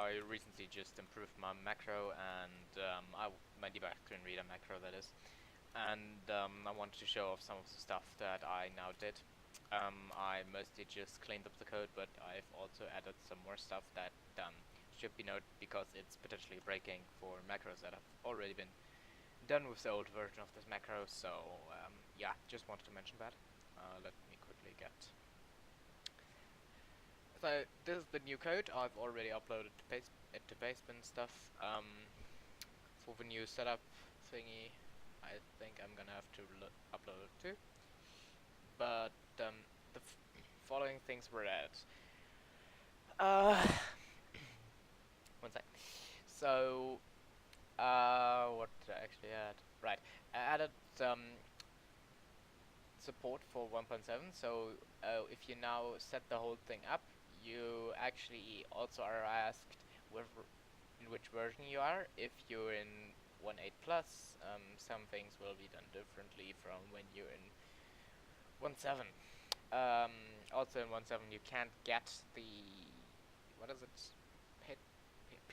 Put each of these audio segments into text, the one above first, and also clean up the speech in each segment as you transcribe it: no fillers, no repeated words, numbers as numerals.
I recently just improved my macro and my Debug Screen Reader macro, that is. And I wanted to show off some of the stuff that I now did. I mostly just cleaned up the code, but I've also added some more stuff that should be noted because it's potentially breaking for macros that have already been done with the old version of this macro. So yeah, just wanted to mention that. Let me quickly get. So this is the new code. I've already uploaded to Basement stuff. For the new setup thingy, I think I'm gonna have to upload it too. But the following things were added. One sec. So what did I actually add? Right, I added support for 1.7. So if you now set the whole thing up, you actually also are asked in which version you are. If you're in 1.8 plus, some things will be done differently from when you're in 1.7. Also in 1.7 you can't get the, what is it?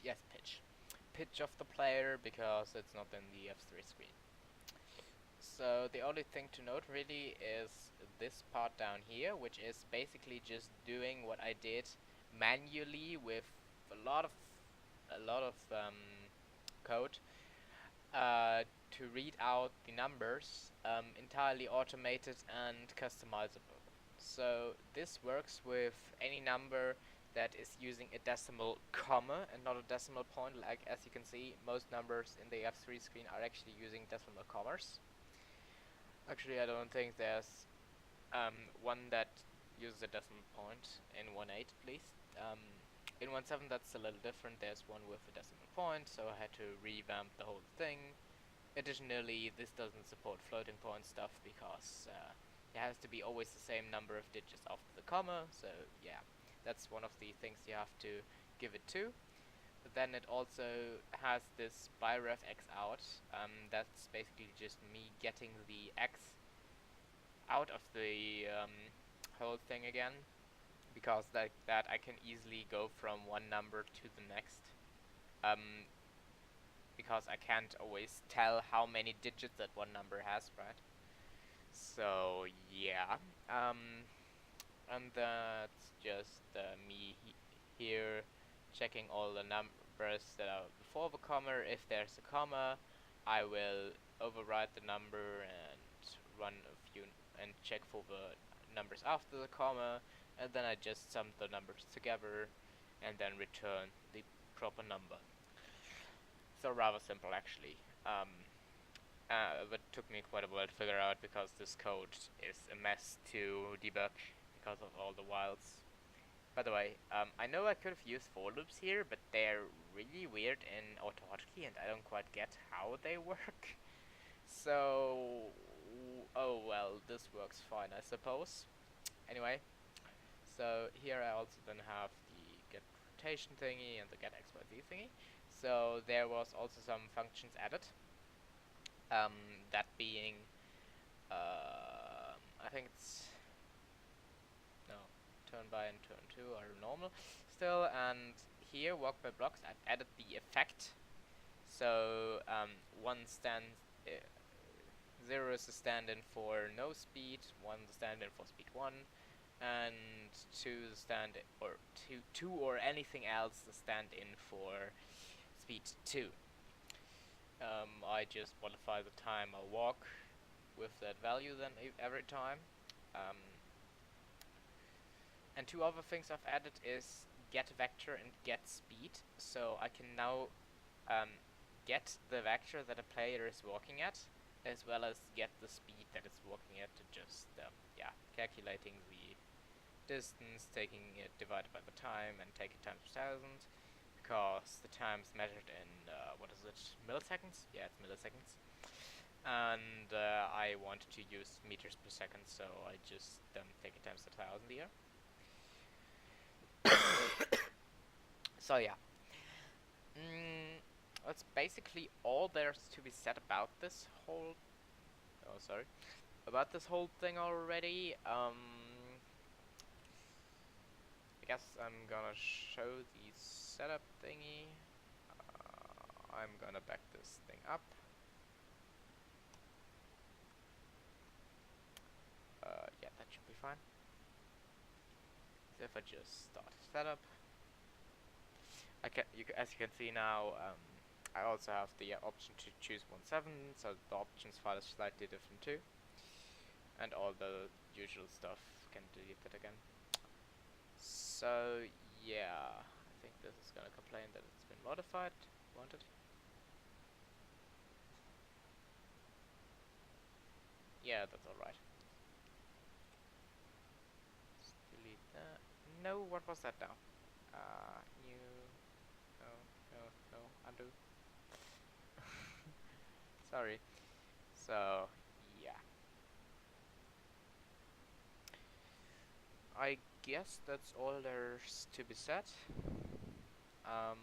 Yes, pitch of the player because it's not in the F3 screen. So the only thing to note really is this part down here, which is basically just doing what I did manually with a lot of code to read out the numbers, entirely automated and customizable. So this works with any number that is using a decimal comma and not a decimal point. Like as you can see, most numbers in the F3 screen are actually using decimal commas. Actually, I don't think there's one that uses a decimal point in 1.8 at least. In 1.7 that's a little different. There's one with a decimal point, so I had to revamp the whole thing. Additionally, this doesn't support floating point stuff because it has to be always the same number of digits after the comma. So yeah, that's one of the things you have to give it to. But then it also has this byref x out. That's basically just me getting the x out of the whole thing again, because like that I can easily go from one number to the next. Because I can't always tell how many digits that one number has, right? So yeah, and that's just me here checking all the numbers that are before the comma. If there's a comma, I will override the number and run a few and check for the numbers after the comma, and then I just sum the numbers together and then return the proper number. So rather simple actually. But took me quite a while to figure out because this code is a mess to debug because of all the whiles. By the way, I know I could have used for loops here, but they're really weird in AutoHotkey and I don't quite get how they work. So, oh well, this works fine I suppose. Anyway, so here I also then have the get rotation thingy and the get xyz thingy. So there was also some functions added. That being, I think it's, no, turn by and turn to are normal still, and here walk by blocks I've added the effect. So one stands, 0 is the stand-in for no speed, 1 is the stand-in for speed 1, and 2 is the stand-in, or 2 or anything else the stand-in for speed 2. I just modify the time I'll walk with that value then every time. And two other things I've added is get vector and get speed. So I can now get the vector that a player is walking at, as well as get the speed that it's walking at, to just yeah, calculating the distance, taking it divided by the time, and take it times 1000. Because the time's measured in, what is it, milliseconds? Yeah, it's milliseconds. And I want to use meters per second, so I just take it times 1000 here. So yeah. That's basically all there's to be said about this whole... Oh, sorry. About this whole thing already. I guess I'm gonna show the setup thingy. I'm gonna back this thing up. Yeah, that should be fine. So if I just start setup, as you can see now, I also have the option to choose 1.7, so the options file is slightly different too, and all the usual stuff can delete it again. So yeah, I think this is gonna complain that it's been modified. Wanted. Yeah, that's alright. Let's delete that. No, what was that now? New. No, no, no. Undo. Sorry. So yeah, I guess that's all there's to be said. Um,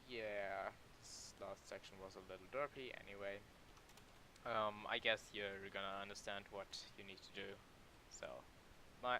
yeah, this last section was a little derpy. Anyway, I guess you're gonna understand what you need to do. So, bye.